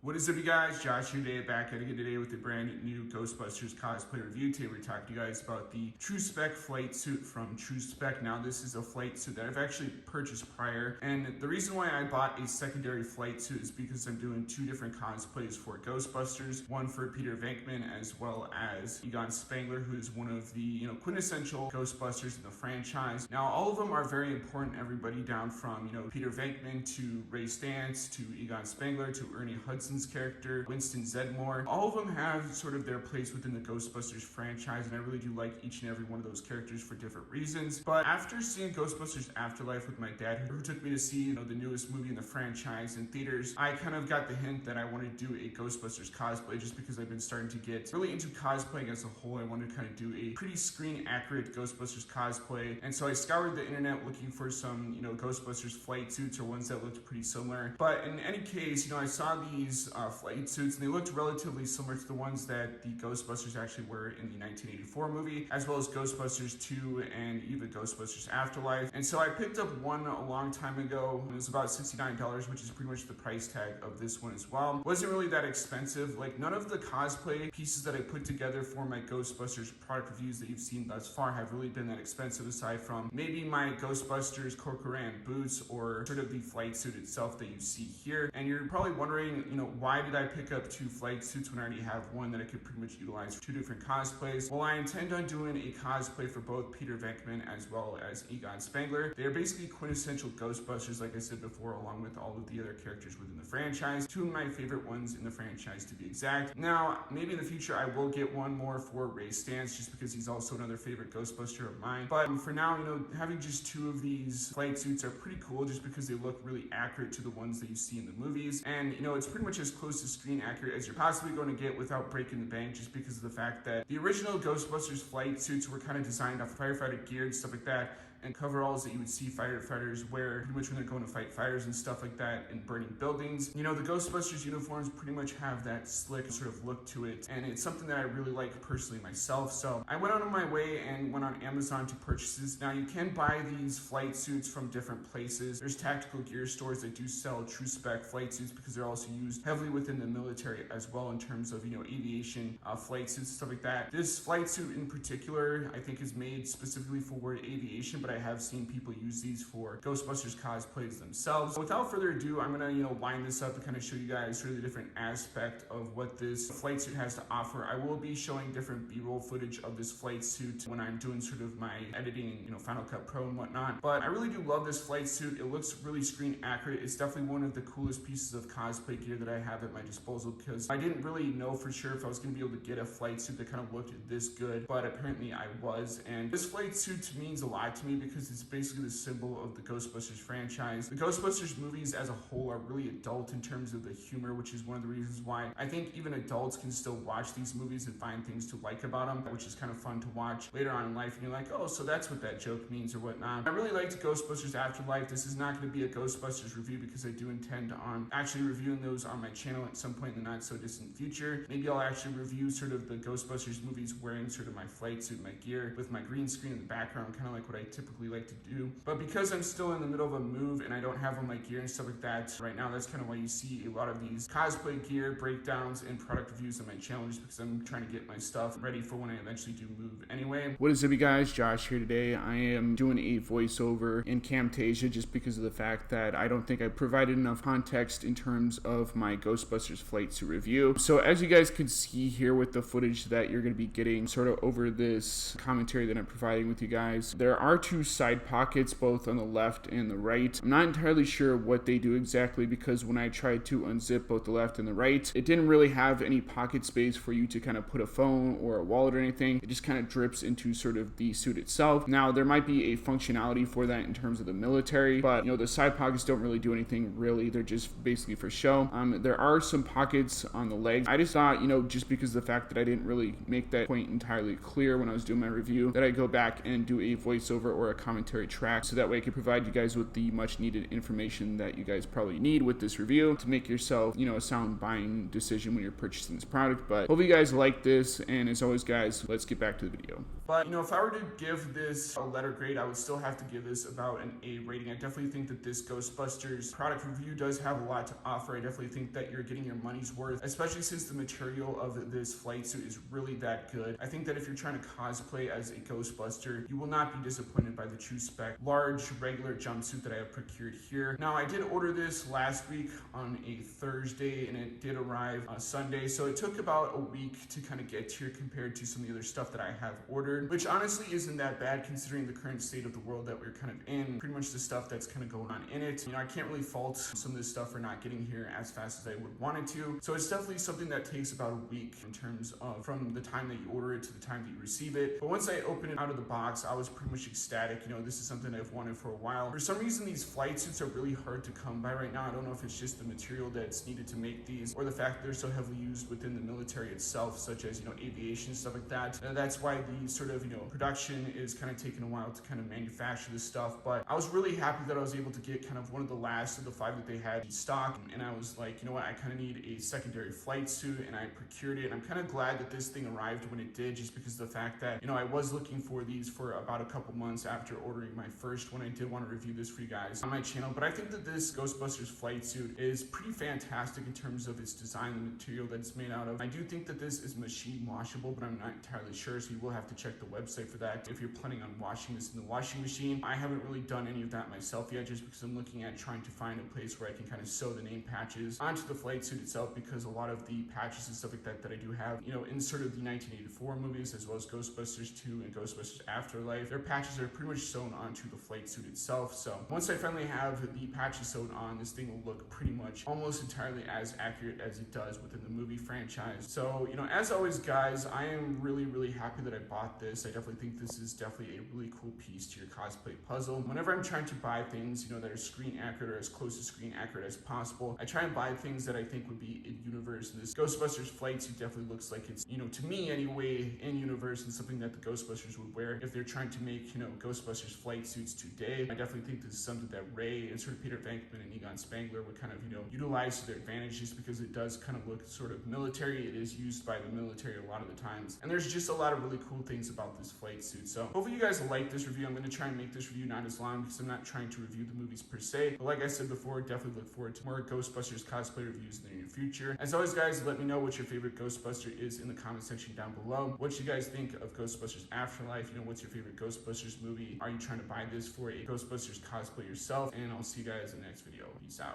What is up, you guys? Josh here today, back at it again today with a brand new Ghostbusters cosplay review. Today we're talking to you guys about the True Spec flight suit from True Spec. Now this is a flight suit that I've actually purchased prior, and the reason why I bought a secondary flight suit is because I'm doing two different cosplays for Ghostbusters. One for Peter Venkman as well as Egon Spengler, who is one of the quintessential Ghostbusters in the franchise. Now all of them are very important, everybody, down from Peter Venkman to Ray Stantz to Egon Spengler to Ernie Hudson's character, Winston Zedmore. All of them have sort of their place within the Ghostbusters franchise, and I really do like each and every one of those characters for different reasons. But after seeing Ghostbusters Afterlife with my dad, who took me to see the newest movie in the franchise in theaters, I kind of got the hint that I wanted to do a Ghostbusters cosplay, just because I've been starting to get really into cosplaying as a whole. I wanted to kind of do a pretty screen accurate Ghostbusters cosplay, and so I scoured the internet looking for some Ghostbusters flight suits or ones that looked pretty similar. But in any case, I saw these flight suits, and they looked relatively similar to the ones that the Ghostbusters actually were in the 1984 movie, as well as Ghostbusters 2 and even Ghostbusters Afterlife. And so I picked up one a long time ago. It was about $69, which is pretty much the price tag of this one as well. Wasn't really that expensive. Like, none of the cosplay pieces that I put together for my Ghostbusters product reviews that you've seen thus far have really been that expensive, aside from maybe my Ghostbusters Corcoran boots or sort of the flight suit itself that you see here. And you're probably wondering, why did I pick up two flight suits when I already have one that I could pretty much utilize for two different cosplays? Well, I intend on doing a cosplay for both Peter Venkman as well as Egon Spengler. They are basically quintessential Ghostbusters, like I said before, along with all of the other characters within the franchise. Two of my favorite ones in the franchise, to be exact. Now, maybe in the future I will get one more for Ray Stantz, just because he's also another favorite Ghostbuster of mine. But for now, having just two of these flight suits are pretty cool, just because they look really accurate to the ones that you see in the movies. And it's pretty much as close to screen accurate as you're possibly going to get without breaking the bank, just because of the fact that the original Ghostbusters flight suits were kind of designed off firefighter gear and stuff like that, and coveralls that you would see firefighters wear pretty much when they're going to fight fires and stuff like that in burning buildings. The Ghostbusters uniforms pretty much have that slick sort of look to it, and it's something that I really like personally myself. So I went out of my way and went on Amazon to purchase this. Now, you can buy these flight suits from different places. There's tactical gear stores that do sell true spec flight suits, because they're also used heavily within the military as well, in terms of aviation flight suits, stuff like that. This flight suit in particular, I think, is made specifically for aviation, but I have seen people use these for Ghostbusters cosplays themselves. Without further ado, I'm gonna line this up and kind of show you guys sort of the different aspect of what this flight suit has to offer. I will be showing different B-roll footage of this flight suit when I'm doing sort of my editing, Final Cut Pro and whatnot. But I really do love this flight suit. It looks really screen accurate. It's definitely one of the coolest pieces of cosplay gear that I have at my disposal, because I didn't really know for sure if I was gonna be able to get a flight suit that kind of looked this good, but apparently I was. And this flight suit means a lot to me, because it's basically the symbol of the Ghostbusters franchise. The Ghostbusters movies as a whole are really adult in terms of the humor, which is one of the reasons why I think even adults can still watch these movies and find things to like about them, which is kind of fun to watch later on in life, and you're like, oh, so that's what that joke means or whatnot. I really liked Ghostbusters Afterlife. This is not going to be a Ghostbusters review, because I do intend on actually reviewing those on my channel at some point in the not so distant future. Maybe I'll actually review sort of the Ghostbusters movies wearing sort of my flight suit, my gear, with my green screen in the background, kind of like what I typically like to do. But because I'm still in the middle of a move and I don't have all my gear and stuff like that right now, that's kind of why you see a lot of these cosplay gear breakdowns and product reviews on my channel, just because I'm trying to get my stuff ready for when I eventually do move anyway. What is up, you guys? Josh here today. I am doing a voiceover in Camtasia, just because of the fact that I don't think I provided enough context in terms of my Ghostbusters flight suit review. So as you guys can see here with the footage that you're going to be getting sort of over this commentary that I'm providing with you guys, there are two side pockets, both on the left and the right. I'm not entirely sure what they do exactly, because when I tried to unzip both the left and the right, it didn't really have any pocket space for you to kind of put a phone or a wallet or anything. It just kind of drips into sort of the suit itself. Now, there might be a functionality for that in terms of the military, but the side pockets don't really do anything really. They're just basically for show. There are some pockets on the legs. I just thought, just because of the fact that I didn't really make that point entirely clear when I was doing my review, that I go back and do a voiceover or or a commentary track, so that way I can provide you guys with the much needed information that you guys probably need with this review to make yourself, a sound buying decision when you're purchasing this product. But hope you guys like this, and as always guys, let's get back to the video. But if I were to give this a letter grade, I would still have to give this about an A rating. I definitely think that this Ghostbusters product review does have a lot to offer. I definitely think that you're getting your money's worth, especially since the material of this flight suit is really that good. I think that if you're trying to cosplay as a Ghostbuster, you will not be disappointed by the true spec large regular jumpsuit that I have procured here. Now, I did order this last week on a Thursday, and it did arrive on Sunday, so it took about a week to kind of get here compared to some of the other stuff that I have ordered, which honestly isn't that bad considering the current state of the world that we're kind of in, pretty much the stuff that's kind of going on in it. I can't really fault some of this stuff for not getting here as fast as I would want it to, so it's definitely something that takes about a week in terms of from the time that you order it to the time that you receive it. But once I opened it out of the box, I was pretty much ecstatic. This is something I've wanted for a while. For some reason, these flight suits are really hard to come by right now. I don't know if it's just the material that's needed to make these, or the fact that they're so heavily used within the military itself, such as aviation and stuff like that. That's why the sort of production is kind of taking a while to kind of manufacture this stuff. But I was really happy that I was able to get kind of one of the last of the 5 that they had in stock, and I was like, you know what, I kind of need a secondary flight suit, and I procured it. And I'm kind of glad that this thing arrived when it did, just because of the fact that I was looking for these for about a couple months after ordering my first one. I did want to review this for you guys on my channel, but I think that this Ghostbusters flight suit is pretty fantastic in terms of its design and the material that it's made out of. I do think that this is machine washable, but I'm not entirely sure, so you will have to check the website for that if you're planning on washing this in the washing machine. I haven't really done any of that myself yet, just because I'm looking at trying to find a place where I can kind of sew the name patches onto the flight suit itself, because a lot of the patches and stuff like that that I do have, in sort of the 1984 movies, as well as Ghostbusters 2 and Ghostbusters Afterlife, their patches are pretty much sewn onto the flight suit itself. So once I finally have the patches sewn on, this thing will look pretty much almost entirely as accurate as it does within the movie franchise. So, as always guys, I am really happy that I bought this. I definitely think this is definitely a really cool piece to your cosplay puzzle. Whenever I'm trying to buy things, that are screen accurate or as close to screen accurate as possible, I try and buy things that I think would be in universe. And this Ghostbusters flight suit definitely looks like it's, to me anyway, in universe, and something that the Ghostbusters would wear if they're trying to make, Ghostbusters flight suits today. I definitely think this is something that Ray and sort of Peter Venkman and Egon Spengler would kind of, utilize to their advantage, just because it does kind of look sort of military. It is used by the military a lot of the times, and there's just a lot of really cool things about this flight suit. So hopefully you guys like this review. I'm going to try and make this review not as long, because I'm not trying to review the movies per se, but like I said before, definitely look forward to more Ghostbusters cosplay reviews in the near future. As always guys, let me know what your favorite Ghostbuster is in the comment section down below. What you guys think of Ghostbusters Afterlife? What's your favorite Ghostbusters movie? Are you trying to buy this for a Ghostbusters cosplay yourself? And I'll see you guys in the next video. Peace out.